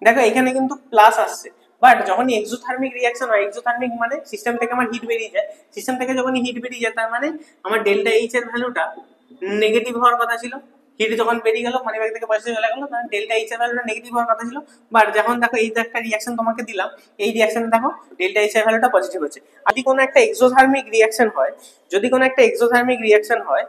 দেখো এখানে কিন্তু প্লাস আসছে, বাট যখনই এক্সোথার্মিক রিয়াকশন হয়, এক্সোথার্মিক মানে সিস্টেম থেকে আমার হিট বেরিয়ে যায়, সিস্টেম থেকে যখনই হিট বেরিয়ে যায় তার মানে আমার ডেল্টা এইচ এর ভ্যালুটা নেগেটিভ হওয়ার কথা ছিল। হিট যখন বেরিয়ে গেল মানে ব্যাগ থেকে পজিটিভ চলে গেল, তখন ডেল্টা এইচ এর ভ্যালুটা নেগেটিভ হওয়ার কথা ছিল। বাট যখন দেখো এই যে একটা রিয়াকশন তোমাকে দিলাম, এই রিয়াকশনে দেখো ডেল্টা এইচ এর ভ্যালুটা পজিটিভ হচ্ছে। যদি কোনো একটা এক্সোথার্মিক রিয়াকশন হয়, যদি কোনো একটা এক্সোথার্মিক রিয়াকশন হয়,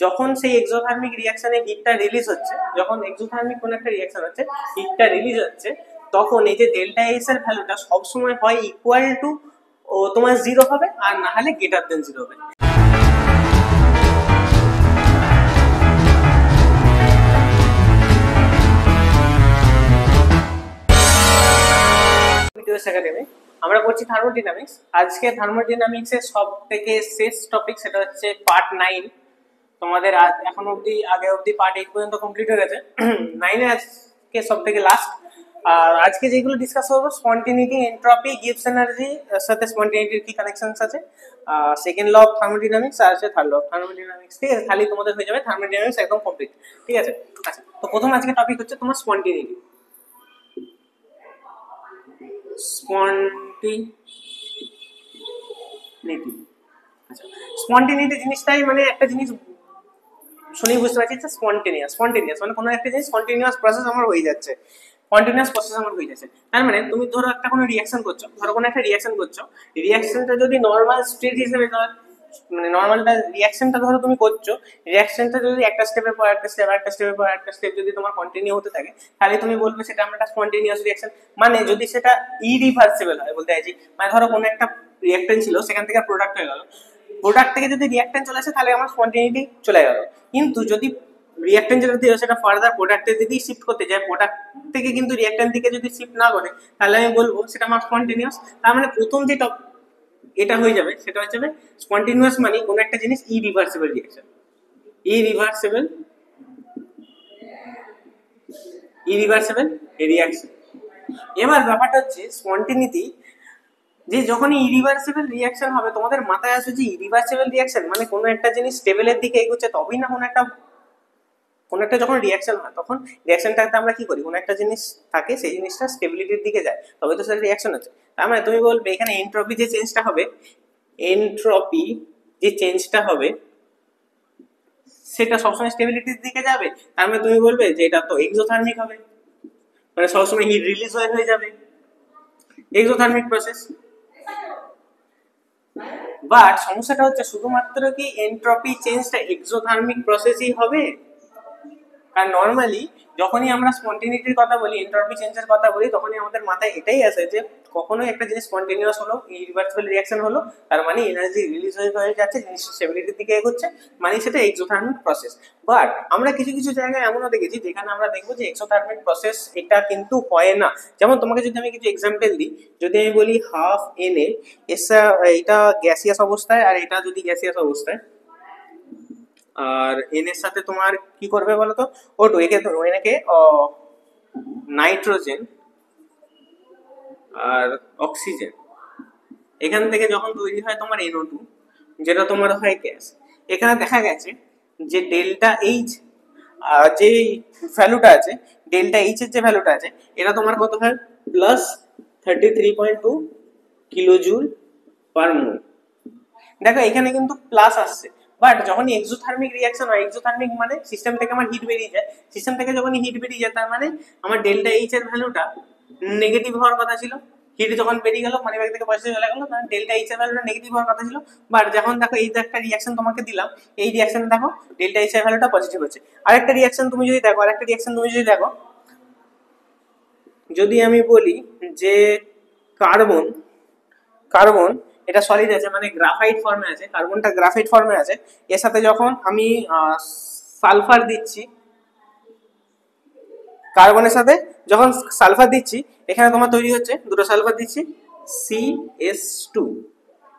যখন সেই এক্সোথার্মিক রিয়াকশনে হিটটা রিলিজ হচ্ছে, যখন এক্সোথার্মিক কোনো একটা রিয়াকশন হচ্ছে হিটটা রিলিজ হচ্ছে, তখন এই যে ডেল্টা এইচ এর ভ্যালুটা সবসময় হয় ইকুয়াল টু তোমার জিরো হবে, আর না হলে গ্রেটার দেন জিরো হবে। আমরা করছি থার্মোডাইনামিক্স। আজকে থার্মোডাইনামিক্স এর সব থেকে শেষ টপিক, সেটা হচ্ছে পার্ট 9। তোমাদের এখন অবধি আগে অবধি পার্ট 8 পর্যন্ত কমপ্লিট হয়ে গেছে, 9 এ আজকে সব থেকে লাস্ট। আর আজকে যেগুলো ডিসকাস করবো, স্পন্টেনিটি, এন্ট্রপি, গিবস এনার্জি এর সাথে স্পন্টেনিটির কি কানেকশনস আছে, সেকেন্ড ল অফ থার্মোডাইনামিক্স আর আছে থার্ড ল অফ থার্মোডাইনামিক্স। ঠিক আছে, খালি তোমাদের হয়ে যাবে থার্মোডাইনামিক্স একদম কমপ্লিট। ঠিক আছে, আচ্ছা তো প্রথম আজকে টপিক হচ্ছে তোমার স্পন্টেনিটি। আচ্ছা, স্পন্টেনিটি জিনিসটাই মানে একটা জিনিস শুনেই বুঝতে পারছি যে স্পন্টেনিয়াস মানে কোনো একটা জিনিস কন্টিনিউয়াস প্রসেস আমার হয়ে যাচ্ছে, কন্টিনিউয়াস প্রসেস আমার হয়ে যাচ্ছে। তার মানে তুমি ধরো একটা কোনো রিয়াকশন করছো, ধরো কোনো একটা রিয়াকশন করছো, রিয়াকশনটা যদি নর্মাল স্টেট হিসেবে মানে নর্মালটা রিয়াকশনটা ধরো তুমি করছো, রিয়াকশনটা যদি একটা স্টেপের পর একটা স্টেপ, একটা স্টেপের পর একটা স্টেপ যদি তোমার কন্টিনিউ হতে থাকে, তাহলে তুমি বলবে সেটা আমরা একটা স্পন্টেনিয়াস রিয়াকশন। মানে যদি সেটা ইরিভার্সিবল হয়, বলতে চাইছি মানে ধরো কোনো একটা রিয়াকটেন্ট ছিল, সেখান থেকে প্রোডাক্ট হয়ে গেল, প্রোডাক্ট থেকে যদি রিয়াকটেন্ট চলে আসে তাহলে আমার স্পন্টেনিটি চলে গেল। কিন্তু যদি রিয়াকটেন্ট যেটা দিয়ে সেটা ফার্দার প্রোডাক্টের দিকেই শিফট করতে যায়, প্রোডাক্ট থেকে কিন্তু রিয়াকটেন্ট দিকে যদি শিফট না করে, তাহলে আমি বলবো সেটা আমার স্পন্টেনিয়াস। তার মানে প্রথম যে এটা হয়ে যাবে সেটা হচ্ছে স্পন্টেনিয়াস মানে কোনো একটা জিনিস ইরিভার্সিবল রিয়াকশন, ইরিভার্সিবল রিয়াকশন। এবার ব্যাপারটা হচ্ছে স্পন্টেনিটি, যে যখনই ইরিভার্সিবল রিয়াকশন হবে, তোমাদের মাথায় আসবে যে ইরিভার্সিবল রিয়াকশন মানে কোনো একটা জিনিস স্টেবলের দিকে এগোচ্ছে, তবেই না কোনো একটা যখন রিয়াকশন হয়, তখন রিয়াকশনটাতে আমরা কি করি, কোনো একটা জিনিস থাকে সেই জিনিসটা স্টেবিলিটির দিকে যায়, তবে তো সেটা রিয়াকশন হচ্ছে। তার মানে তুমি বলবে এখানে এন্ট্রপি যে চেঞ্জটা হবে, এন্ট্রপি যে চেঞ্জটা হবে সেটা সবসময় স্টেবিলিটির দিকে যাবে। তার মানে তুমি বলবে যে এটা তো এক্সোথার্মিক হবে, মানে সবসময় হিট রিলিজ হয়ে যাবে, এক্সোথার্মিক প্রসেস। বাট সমস্যাটা হচ্ছে শুধুমাত্র কি এন্ট্রপি চেঞ্জটা এক্সোথার্মিক প্রসেসই হবে? কারণ নর্মালি যখনই আমরা স্পন্টেনিটির কথা বলি, এন্ট্রপি চেঞ্জের কথা বলি, তখনই আমাদের মাথায় এটাই আসে যে কখনোই একটা জিনিস কন্টিনিউয়াস হলো, ইরিভার্সিবল রিয়াকশন হলো, তার মানে এনার্জি রিলিজ হয়ে যাচ্ছে, জিনিসটা স্টেবিলিটির দিকে এগোচ্ছে, মানে সেটা এক্সোথার্মিক প্রসেস। বাট আমরা কিছু কিছু জায়গায় এমনও দেখেছি যেখানে আমরা দেখবো যে এক্সোথার্মিক প্রসেস এটা কিন্তু হয় না। যেমন তোমাকে যদি আমি কিছু এক্সাম্পল দিই, যদি আমি বলি হাফ এনএ, এটা গ্যাসিয়াস অবস্থায়, আর এটা যদি গ্যাসিয়াস অবস্থায়, আর এন এর সাথে তোমার কি করবে বলতো, O2, একে ধরো এনাকে নাইট্রোজেন আর অক্সিজেন, এখান থেকে যখন তৈরি হয় তোমার NO2, যেটা তোমার হয় গ্যাস। এখানে দেখা গেছে যে ডেল্টা এইচ যে ভ্যালুটা আছে, ডেল্টা এইচ এর যে ভ্যালুটা আছে, এটা তোমার কত হয়, প্লাস 33.2 কিলোজুল পার মোল। দেখো এখানে কিন্তু প্লাস আসছে, বাট যখনই এক্সোথার্মিক রিয়াকশন হয়, এক্সোথার্মিক মানে সিস্টেম থেকে আমার হিট বেরিয়ে যায়, সিস্টেম থেকে যখনই হিট বেরিয়ে যায় তার মানে আমার ডেল্টা এইচ এর ভ্যালুটা নেগেটিভ হওয়ার কথা ছিল। হিট যখন বেরিয়ে গেল মানে ব্যাগ থেকে পজিটিভ চলে গেল, তখন ডেল্টা এইচ এর ভ্যালুটা নেগেটিভ হওয়ার কথা ছিল। বাট যখন দেখো এই যে একটা রিয়াকশন তোমাকে দিলাম, এই রিয়াকশন দেখো ডেল্টা এইচ এর ভ্যালুটা পজিটিভ হচ্ছে। আরেকটা রিয়াকশন তুমি যদি দেখো, যদি আমি বলি যে কার্বন এটা সলিড আছে, মানে গ্রাফাইট ফর্মে আছে, কার্বনটা গ্রাফাইট ফর্মে আছে, এর সাথে যখন আমি সালফার দিচ্ছি, কার্বনের সাথে যখন সালফার দিচ্ছি, এখানে তোমার তৈরি হচ্ছে, দুটো সালফার দিচ্ছি, CS2।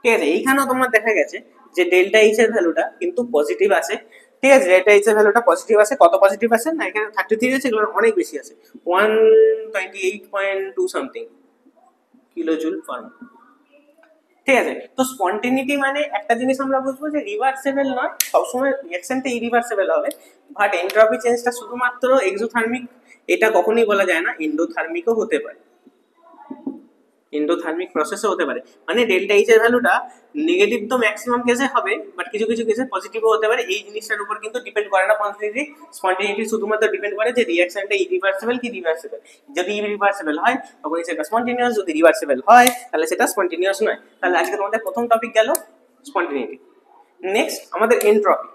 ঠিক আছে, এইখানেও তোমার দেখা গেছে যে ডেল্টা এইচ এর ভ্যালুটা কিন্তু পজিটিভ আছে। ঠিক আছে, ডেল্টা এইচ এর ভ্যালুটা পজিটিভ আছে। কত পজিটিভ আছে না, এখানে 33 আছে, এগুলো অনেক বেশি আছে, 128.2 সামথিং কিলোজুল পার মোল। ঠিক আছে, তো স্পন্টেনিটি মানে একটা জিনিস আমরা বুঝবো যে রিভার্সেবল নয়, সবসময় রিঅ্যাকশনটা ইরিভার্সেবল হবে। বাট এন্ট্রপি চেঞ্জটা শুধুমাত্র এটা কখনোই বলা যায় না এন্ডোথার্মিকও হতে পারে, এন্ডোথার্মিক প্রসেসও হতে পারে। মানে ডেল্টা এইচ এর ভ্যালুটা নেগেটিভ তো ম্যাক্সিমাম কেসে হবে, বাট কিছু কিছু কেসে পজিটিভও হতে পারে। এই জিনিসটার উপর কিন্তু ডিপেন্ড করে না স্পন্টেনিটি, স্পন্টেনিটি শুধুমাত্র ডিপেন্ড করে যে রিঅ্যাকশনটা ইরিভার্সিবল কি রিভার্সিবল। যদি ইরিভার্সিবল হয় তখন সেটা স্পন্টেনিয়াস, যদি রিভার্সিবল হয় তাহলে সেটা স্পন্টেনিয়াস নয়। তাহলে আজকে তোমাদের প্রথম টপিক গেল স্পন্টেনিটি। নেক্সট আমাদের এনট্রপি।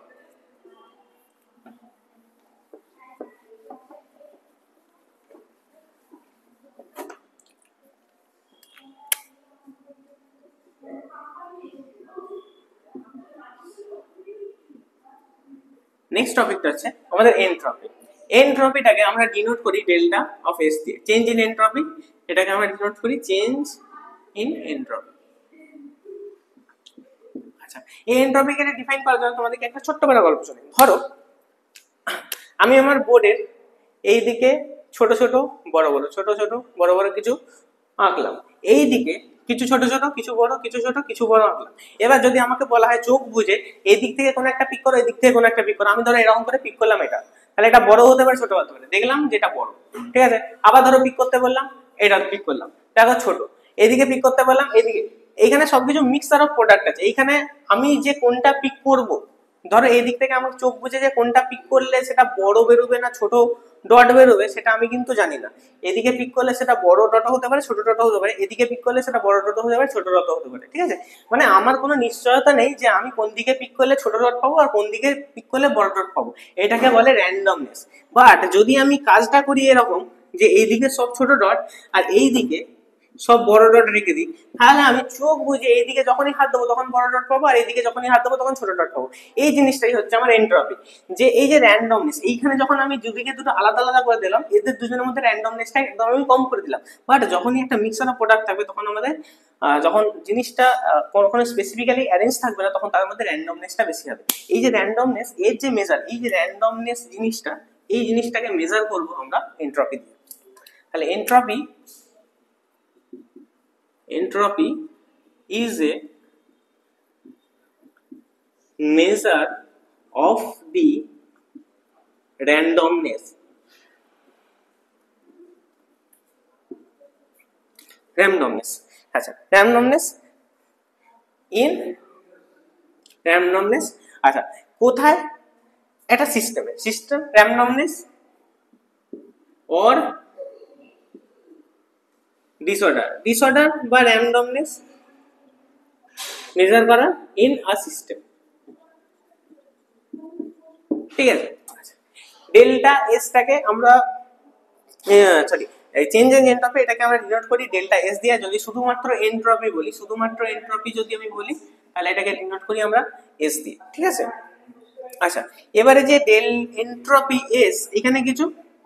নেক্সট টপিকটা হচ্ছে আমাদের এনট্রপি। এনট্রপিটাকে আমরা ডিনোট করি ডেল্টা অফ এস দিয়ে, চেঞ্জ ইন এনট্রপি। এটাকে আমরা ডিনোট করি চেঞ্জ ইন এনট্রপি। আচ্ছা, এই এনট্রপিকে ডিফাইন করার জন্য তোমাদেরকে একটা ছোট্ট করে গল্প শোনাই। ধরো আমি আমার বোর্ডের এই দিকে ছোট ছোট বড় বড় ছোট ছোট বড় বড় কিছু আঁকলাম, এই দিকে কিছু ছোট ছোট কিছু বড় কিছু ছোট কিছু বড় আঁকলাম। এবার যদি আমাকে বলা হয় চোখ বুঝে এই দিক থেকে কোনো একটা পিক করো, এই দিক থেকে কোনো একটা পিক করো, আমি ধরো এরকম করে পিক করলাম এটা, তাহলে এটা বড় হতে পারে ছোট হতে পারে, দেখলাম যেটা বড়, ঠিক আছে। আবার ধরো পিক করতে বললাম, এটা পিক করলাম, দেখো ছোট, এদিকে পিক করতে বললাম, এদিকে, এইখানে সবকিছু মিক্সার অফ প্রোডাক্ট আছে। এইখানে আমি যে কোনটা পিক করব, ধরো এই দিক থেকে আমার চোখ বুঝে যে কোনটা পিক করলে সেটা বড় বেরোবে না ছোট ডট বেরোবে সেটা আমি কিন্তু জানি না। এদিকে পিক করলে সেটা বড় ডট হতে পারে ছোট ডট হতে পারে, এদিকে পিক করলে সেটা বড় ডট হতে পারে ছোট ডট হতে পারে, ঠিক আছে। মানে আমার কোনো নিশ্চয়তা নেই যে আমি কোন দিকে পিক করলে ছোট ডট পাবো আর কোন দিকে পিক করলে বড় ডট পাবো, এটাকে বলে র্যান্ডমনেস। বাট যদি আমি কাজটা করি এরকম যে এইদিকে সব ছোট ডট আর এই দিকে সব বড় ডট রেখে দিই, তাহলে আমি চোখ বুঝে এইদিকে যখনই হাত দেবো তখন বড় ডট পাবো আর এইদিকে যখনই হাত দেবো তখন ছোট ডট পাবো। এই জিনিসটাই হচ্ছে আমার এনট্রপি, যে এই যে র্যান্ডমনেস, এইখানে যখন আমি দুদিকে দুটো আলাদা আলাদা করে দিলাম, এদের দুজনের মধ্যে র্যান্ডমনেসটা একদম আমি কম করে দিলাম। বাট যখনই একটা মিক্সার অফ প্রোডাক্ট থাকবে তখন আমাদের যখন জিনিসটা কোনো স্পেসিফিক্যালি অ্যারেঞ্জ থাকবে না তখন তার মধ্যে র্যান্ডমনেসটা বেশি হবে। এই যে র্যান্ডমনেস এর যে মেজার, এই যে র্যান্ডমনেস জিনিসটা, এই জিনিসটাকে মেজার করবো আমরা এনট্রপি দিয়ে। তাহলে entropy is a measure of the randomness আচ্ছা randomness আচ্ছা কোথায়, একটা সিস্টেম randomness or ডিসঅর্ডার বা র্যান্ডমনেস মেজার করা ইন আ সিস্টেম, ঠিক আছে। ডেল্টা এস টাকে আমরা সরি চেঞ্জ ইন এনট্রপি এটাকে আমরা ডিনোট করি ডেল্টা এস দিয়ে। যদি শুধুমাত্র এনট্রপি বলি, শুধুমাত্র এনট্রপি যদি আমি বলি তাহলে এটাকে ডিনোট করি আমরা এস দিয়ে, ঠিক আছে। আচ্ছা এবারে যে এনট্রপি এস, এখানে কিছু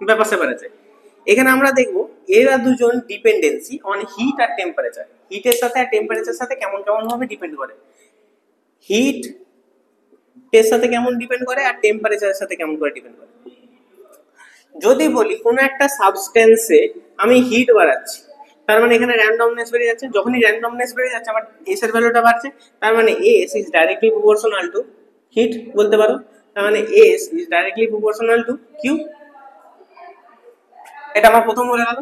ব্যাপার স্যাপার আছে। এখানে আমরা দেখবো এরা দুজন ডিপেন্ডেন্সি অন হিট আর টেম্পারেচার, হিটের সাথে আর টেম্পারেচারের সাথে কেমন কেমন ভাবে ডিপেন্ড করে, হিট এর সাথে কেমন ডিপেন্ড করে আর টেম্পারেচারের সাথে কেমন করে ডিপেন্ড করে। যদি বলি কোনো একটা সাবস্টেন্সে আমি হিট বাড়াচ্ছি, তার মানে এখানে র্যান্ডমনেস বেড়ে যাচ্ছে, যখনই র্যান্ডমনেস বেড়ে যাচ্ছে আমার এস এর ভ্যালুটা বাড়ছে, তার মানে S is directly proportional to heat বলতে পারো, তার মানে S is directly proportional to Q. এটা আমার প্রথম বলে গেল।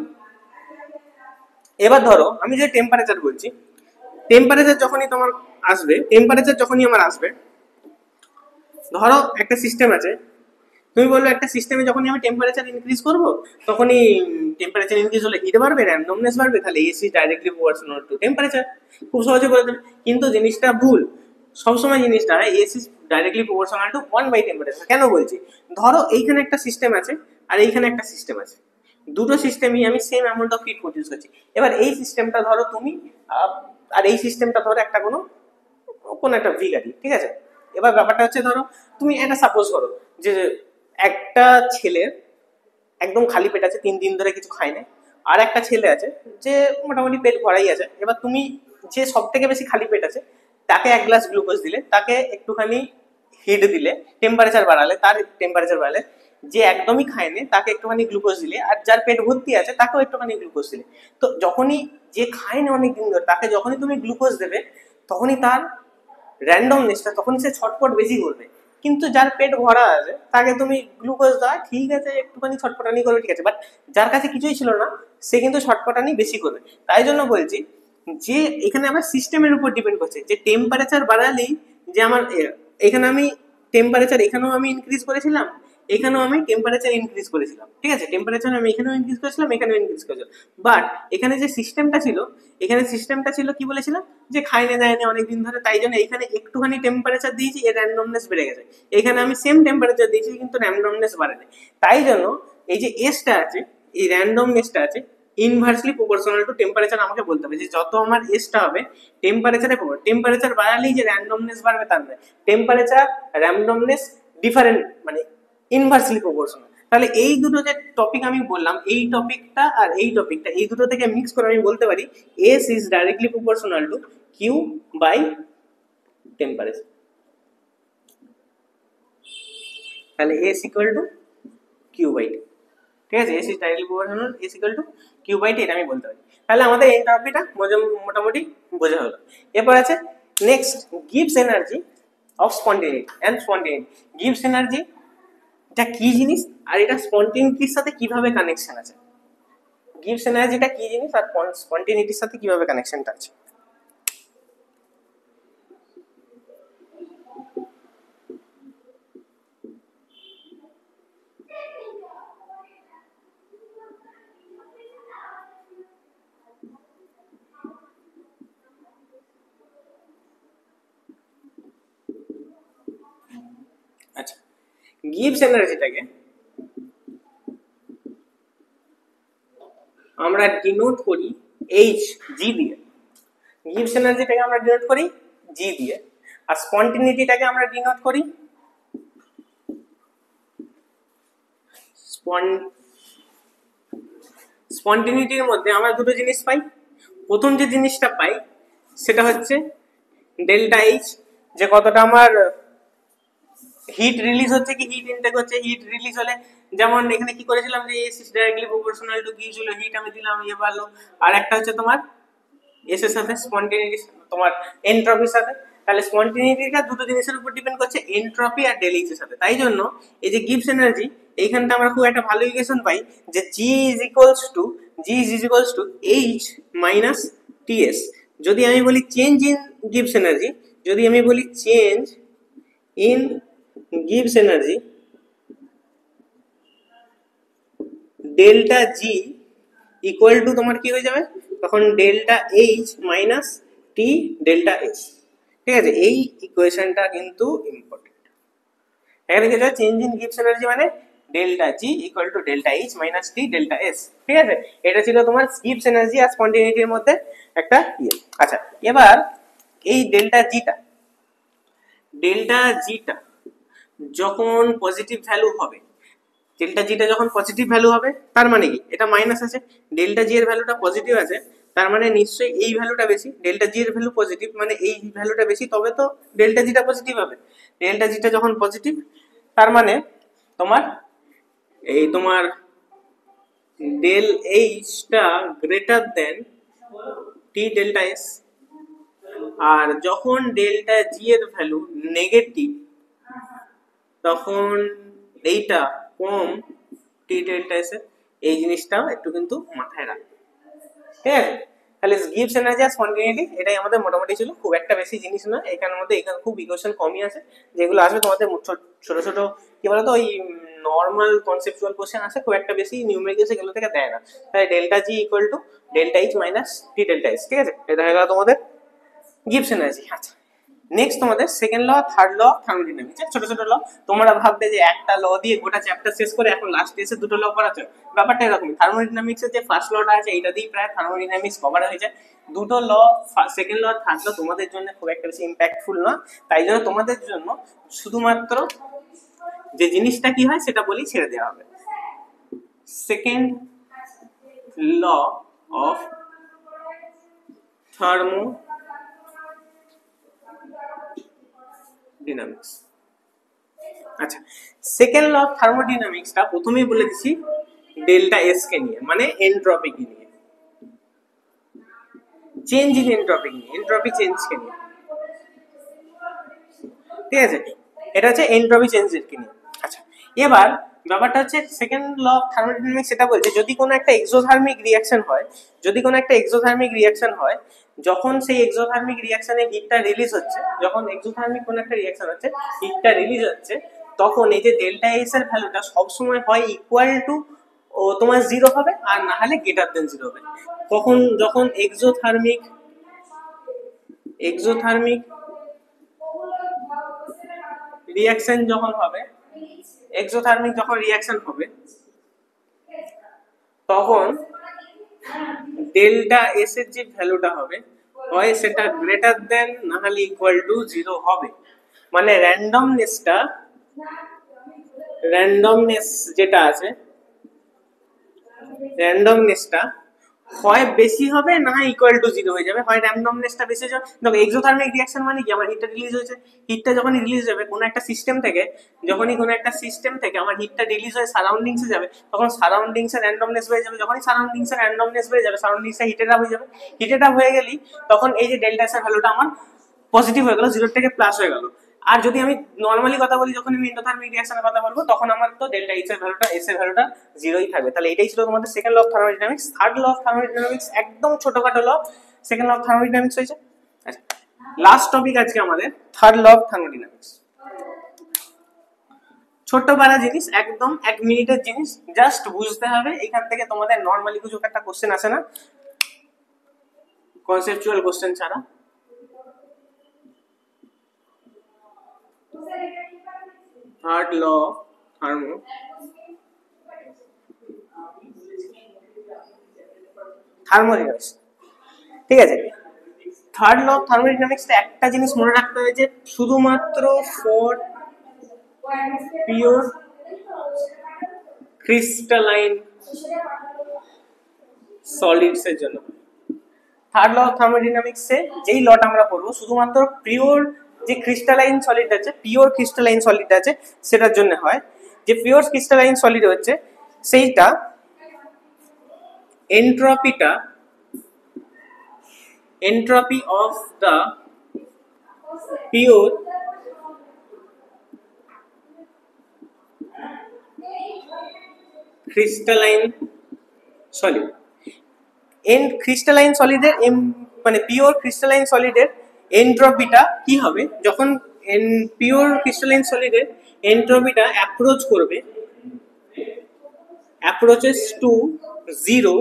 এবার ধরো আমি যে টেম্পারেচার বলছি, টেম্পারেচার যখনই তোমার আসবে, টেম্পারেচার যখনই আমার আসবে, ধরো একটা সিস্টেম আছে, তুমি বললো একটা সিস্টেমে যখনই আমি টেম্পারেচার ইনক্রিজ করবো তখনই টেম্পারেচার ইনক্রিজ হলে হিট বাড়বে, র্যান্ডমনেস বাড়বে, তাহলে S is directly proportional to temperature. খুব সহজে বলে দেবে, কিন্তু জিনিসটা ভুল। সবসময় জিনিসটা S is directly proportional to 1 by temperature. কেন বলছি, ধরো এইখানে একটা সিস্টেম আছে আর এইখানে একটা সিস্টেম আছে, দুটো সিস্টেমই আমি same amount of heat produce করছি। এবার এই সিস্টেমটা ধরো তুমি আর এই সিস্টেমটা ধরো একটা কোনো একটা ভি গাড়ি, ঠিক আছে। এবার ব্যাপারটা হচ্ছে ধরো তুমি এটা সাপোজ করো যে একটা ছেলের একদম খালি পেট আছে, 3 দিন ধরে কিছু খায় না, আর একটা ছেলে আছে যে মোটামুটি পেট ভরাই আছে। এবার তুমি যে সব থেকে বেশি খালি পেট আছে তাকে 1 গ্লাস গ্লুকোজ দিলে, তাকে একটুখানি হিট দিলে, টেম্পারেচার বাড়ালে, তার টেম্পারেচার বাড়ালে, যে একদমই খায়নি তাকে একটুখানি গ্লুকোজ দিলে, আর যার পেট ভর্তি আছে তাকেও একটুখানি গ্লুকোজ দিলে। তো যখনই যে খায়নি অনেকদিন ধরে তাকে যখনই তুমি গ্লুকোজ দেবে তখনই তার র্যান্ডমনেসটা, তখনই সে ছটপট বেশি করবে। কিন্তু যার পেট ভরা আছে তাকে তুমি গ্লুকোজ দাও, ঠিক আছে একটুখানি ছটপটানি করবে, ঠিক আছে, বাট যার কাছে কিছুই ছিল না সে কিন্তু ছটপটানি বেশি করবে। তাই জন্য বলছি যে এখানে আমার সিস্টেমের উপর ডিপেন্ড করছে, যে টেম্পারেচার বাড়ালেই যে আমার এখানে আমি টেম্পারেচার এখানেও আমি ইনক্রিজ করেছিলাম, এখানেও আমি টেম্পারেচার ইনক্রিজ করেছিলাম, ঠিক আছে, টেম্পারেচার আমি এখানেও ইনক্রিজ করেছিলাম, এখানেও ইনক্রিজ করেছিলাম, বাট এখানে যে সিস্টেমটা ছিল, এখানে সিস্টেমটা ছিল কি বলেছিলাম যে খাইনে দেয়নি অনেকদিন ধরে, তাই জন্য এখানে একটুখানি টেম্পারেচার দিয়েছি, এর র্যান্ডমনেস বেড়ে গেছে। এখানে আমি সেম টেম্পারেচার দিয়েছি কিন্তু র্যান্ডমনেস বাড়েনি। তাই জন্য এই যে এসটা আছে, এই র্যান্ডমনেসটা আছে, ইনভার্সলি প্রপোর্শনাল টু টেম্পারেচার আমাকে বলতে হবে যে যত আমার এসটা হবে টেম্পারেচারে টেম্পারেচার বাড়ালেই যে র্যান্ডমনেস বাড়বে তার নয়, টেম্পারেচার র্যান্ডমনেস ডিফারেন্ট মানে ইনভার্সলি প্রপোর্শনাল। তাহলে এই দুটো যে টপিক আমি বললাম, এই টপিকটা আর এই টপিকটা, এই দুটো থেকে মিক্স করে আমি বলতে পারি S is directly proportional to Q by temperature. তাহলে S equal to Q by T, ঠিক আছে, S is directly proportional S equal to Q by T, এটা আমি বলতে পারি। তাহলে আমাদের এই টপিকটা মোটামুটি বোঝা হলো। এরপর আছে next, gives energy of স্পন্টেনিটি and স্পন্টেনিটি। Gives energy এটা কি জিনিস আর এটা স্পন্টেনিটির সাথে কিভাবে কানেকশন আছে, গিভস এনার্জিটা কি জিনিস আর স্পন্টেনিটির সাথে কিভাবে কানেকশনটা আছে। আচ্ছা, গিভস এনার্জিটাকে আমরা ডিনোট করি এইচ জি দিয়ে, গিভস এনার্জিটাকে আমরা ডিনোট করি জি দিয়ে, আর স্পন্টেনিটিটাকে আমরা ডিনোট করি স্পন্টেনিটির মধ্যে আমরা দুটো জিনিস পাই। প্রথম যে জিনিসটা পাই সেটা হচ্ছে ডেল্টা এইচ, যে কতটা আমার হিট রিলিজ হচ্ছে কি হিট ইনটেক হচ্ছে। হিট রিলিজ হলে যেমন এখানে কি করেছিলাম যে S is directly proportional two কি ছিল, হিট আমি দিলাম ইয়ে বাড়লো। আর একটা হচ্ছে তোমার এস এর সাথে স্পন্টেনিটি তোমার এনট্রপির সাথে। তাহলে স্পন্টেনিটিটা দুটো জিনিসের উপর ডিপেন্ড করছে, এনট্রপি আর ডেল এইচ এর সাথে। তাই জন্য এই যে গিভস এনার্জি, এইখানটা আমরা খুব একটা ভালো ইকুয়েশন পাই যে G is equals to H minus TS. যদি আমি বলি চেঞ্জ ইন গিভস এনার্জি, যদি আমি বলি change in gives energy delta G equal two তোমার কি হয়ে যাবে তখন delta H minus T delta S, ঠিক আছে। এই ইকুয়েশনটা কিন্তু ইম্পর্টেন্ট। এখানে কি চেঞ্জ ইন গিভস এনার্জি মানে delta G equal to delta H minus T delta S, ঠিক আছে। এটা ছিল তোমার গিভস এনার্জি আর স্পন্টেনিটির মধ্যে একটা ইয়ে। আচ্ছা, এবার এই ডেল্টা জিটা যখন পজিটিভ ভ্যালু হবে, ডেল্টা জিটা যখন পজিটিভ ভ্যালু হবে তার মানে কি এটা মাইনাস আছে, ডেল্টা জি এর ভ্যালুটা পজিটিভ আছে, তার মানে নিশ্চয়ই এই ভ্যালুটা বেশি, ডেল্টা জি এর ভ্যালু পজিটিভ মানে এই ভ্যালুটা বেশি, তবে তো ডেল্টা জিটা পজিটিভ হবে। ডেল্টা জিটা যখন পজিটিভ তার মানে তোমার এই তোমার ডেল এইচটা গ্রেটার দেন টি ডেল্টা এস। আর যখন ডেল্টা জি এর ভ্যালু নেগেটিভ তখন এইটা কম টি ডেল্টা এস। এই জিনিসটাও একটু কিন্তু মাথায় রাখবে, ঠিক আছে। তাহলে গিভস এনার্জি আর স্পন্টেনিটি এটাই আমাদের মোটামুটি ছিল, খুব একটা বেশি জিনিস না এখানের মধ্যে। এখানে খুব ইকুয়েশন কমই আছে, যেগুলো আসবে তোমাদের ছোট ছোট কি বলতো ওই নর্মাল কনসেপচুয়াল কোশ্চেন আছে, খুব একটা বেশি নিউমেরিক এগুলো থেকে দেয় না। তাই delta G equal to delta H minus T delta S, ঠিক আছে, এটা হয়ে গেল তোমাদের গিভস এনার্জি। আচ্ছা, নেক্সট তোমাদের second law, third law thermodynamics, ছোট ছোট ল। তোমরা ভাববে যে একটা ল দিয়ে গোটা চ্যাপ্টার শেষ করে এখন লাস্টে এসে দুটো ল পড়াচ্ছ, ব্যাপারটা এরকমই। থার্মোডাইনামিক্সের যে ফার্স্ট লটা আছে এটা দিয়েই প্রায় থার্মোডাইনামিক্স কভার হয়ে যায়। দুটো ল, সেকেন্ড ল আর থার্ড ল তোমাদের জন্য খুব একটা বেশি ইম্প্যাক্টফুল না, তাই জন্য তোমাদের জন্য শুধুমাত্র যে জিনিসটা কি হয় সেটা বলি ছেড়ে দেওয়া হবে। Second law of thermodynamics. আচ্ছা, সেকেন্ড ল অফ থার্মোডাইনামিক্সটা প্রথমেই বলে দিচ্ছি ডেল্টা এস কে নিয়ে, মানে এনট্রপি কে নিয়ে, চেঞ্জ ইন এনট্রপি নিয়ে, এনট্রপি চেঞ্জ কে নিয়ে, ঠিক আছে। এটা হচ্ছে এনট্রপি চেঞ্জের কি নিয়ে। আচ্ছা, এবার ব্যাপারটা হচ্ছে সেকেন্ড ল অফ থার্মোডাইনামিক্স সেটা বলছে যদি কোনো একটা এক্সোথার্মিক রিঅ্যাকশন হয়, যদি কোনো একটা এক্সোথার্মিক রিঅ্যাকশন হয়, যখন সেই এক্সোথার্মিক রিঅ্যাকশনে হিটটা রিলিজ হচ্ছে, যখন এক্সোথার্মিক কোনো একটা রিঅ্যাকশন হচ্ছে হিটটা রিলিজ হচ্ছে, তখন এই যে ডেল্টা এস এর ভ্যালুটা সবসময় হয় ইকুয়াল টু ও তোমার 0 হবে, আর না হলে গ্রেটার দেন 0 হবে। কখন? যখন এক্সোথার্মিক রিঅ্যাকশন যখন হবে, এক্সোথার্মিক যখন রিঅ্যাকশন হবে, তখন ডেল্টা এস এর যে ভ্যালুটা হবে হয় সেটা গ্রেটার দেন না হলে ইকুয়াল টু 0 হবে। মানে র্যান্ডমনেস যেটা আছে, র্যান্ডমনেসটা হয় বেশি হবে না হয় ইকুয়াল টু 0 হয়ে যাবে, হয় র্যান্ডমনেসটা বেশি যাবে। দেখো এক্সোথার্মিক রিঅ্যাকশন মানে কি, আমার হিটটা রিলিজ হয়েছে, হিটটা যখন রিলিজ হবে কোনো একটা সিস্টেম থেকে, যখনই কোনো একটা সিস্টেম থেকে আমার হিটটা রিলিজ হয়ে সারাউন্ডিংসে যাবে, তখন সারাউন্ডিংসের র্যান্ডমনেস বেড়ে যাবে, যখনই সারাউন্ডিংসের র্যান্ডমনেস বেড়ে যাবে সারাউন্ডিংসটা হিটেড আপ হয়ে যাবে, হিটেড আপ হয়ে গেলেই তখন এই যে ডেল্টা এস এর ভ্যালুটা আমার পজিটিভ হয়ে গেল, 0 থেকে প্লাস হয়ে গেল। আর যদি আমি নরমালি কথা বলি, যখন আমি এন্ডোথার্মিক রিঅ্যাকশনের কথা বলবো, তখন আমার তো ডেল্টা এইচ এর ভ্যালুটা, এস এর ভ্যালুটা 0ই থাকবে। তাহলে এটাই ছিল তোমাদের second law of thermodynamics. Third law of thermodynamics একদম ছোটখাটো law, second law of thermodynamics হয়েছে। আচ্ছা, লাস্ট টপিক আজকে আমাদের থার্ড ল অফ থার্মোডাইনামিক্স। ছোট্ট পারা জিনিস, একদম 1 মিনিটের জিনিস, জাস্ট বুঝতে হবে। এখান থেকে তোমাদের নরমালি কিছু একটা কোশ্চেন আসে না, কনসেপচুয়াল কোশ্চেন ছাড়া। থার্ড ল অফ থার্মোডাইনামিক্স, ঠিক আছে। থার্ড ল অফ থার্মোডাইনামিক্সটা একটা জিনিস মনে রাখতে হবে, যে শুধুমাত্র ফর পিওর ক্রিস্টালাইন সলিডস এর জন্য। থার্ড ল অফ থার্মোডাইনামিক্সে যেই লটা আমরা পড়বো শুধুমাত্র পিওর যে ক্রিস্টালাইন সলিড আছে, পিওর ক্রিস্টালাইন সলিড আছে সেটার জন্য হয়। যে পিওর ক্রিস্টালাইন সলিড হচ্ছে সেইটা entropy of the pure crystalline solid, crystalline সলিডের মানে পিওর ক্রিস্টালাইন সলিডের এন্ট্রপিটা কি হবে, যখন পিওর ক্রিস্টালাইন সলিডের এন্ট্রপিটা অ্যাপ্রোচ করবে, approaches to 0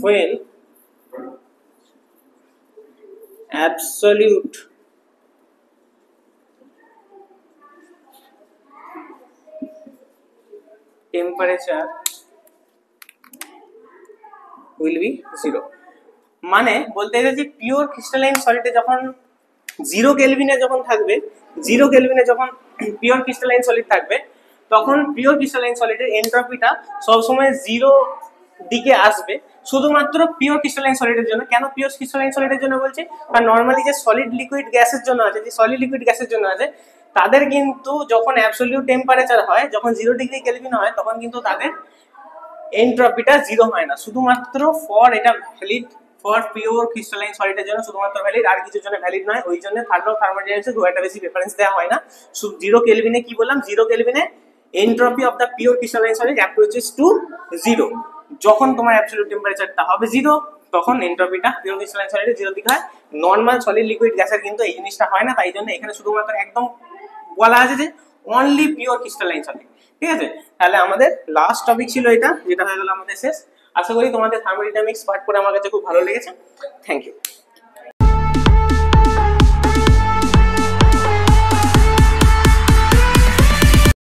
when absolute temperature will be 0। মানে বলতে গেলে যে পিওর ক্রিস্টালাইন সলিডে যখন 0 কেলভিনে যখন থাকবে, 0 কেলভিনে যখন পিওর ক্রিস্টালাইন সলিড থাকবে, তখন পিওর ক্রিস্টালাইন সলিডের এন্ট্রপিটা সবসময় 0 দিকে আসবে, শুধুমাত্র পিওর ক্রিস্টালাইন সলিডের জন্য। কেন পিওর ক্রিস্টালাইন সলিডের জন্য বলছি, কারণ নর্মালি যে সলিড লিকুইড গ্যাসের জন্য আছে, যে সলিড লিকুইড গ্যাসের জন্য আছে, তাদের কিন্তু যখন অ্যাবসলিউট টেম্পারেচার হয়, যখন 0 ডিগ্রি কেলভিন হয়, তখন কিন্তু তাদের এন্ট্রপিটা 0 হয় না। শুধুমাত্র ফর এটা ভ্যালিড ফর পিওর ক্রিস্টালাইন সলিডের জন্য শুধুমাত্র ভ্যালিড, আর কিছুর জন্য ভ্যালিড নয়। ওই জন্য থার্ড ল অফ থার্মোডাইনামিক্সে খুব একটা বেশি প্রেফারেন্স দেওয়া হয় না। 0 কেলভিনে কি বললাম, 0 কেলভিনে entropy of the pure crystalline solid approaches to 0। যখন তোমার অ্যাবসলিউট টেম্পারেচারটা হবে 0, তখন এন্ট্রপিটা পিওর ক্রিস্টালাইন সলিডে 0 দিকে হয়। নর্মাল সলিড লিকুইড গ্যাসের কিন্তু এই জিনিসটা হয় না, তাই জন্য এখানে শুধুমাত্র একদম বলা আছে যে অনলি পিওর ক্রিস্টালাইন সলিড। ঠিক আছে, তাহলে আমাদের লাস্ট টপিক ছিল এটা, যেটা হয়ে গেল আমাদের শেষ। আশা করি তোমাদের থার্মোডাইনামিক্স পার্ট করে আমার কাছে খুব ভালো লেগেছে। Thank you.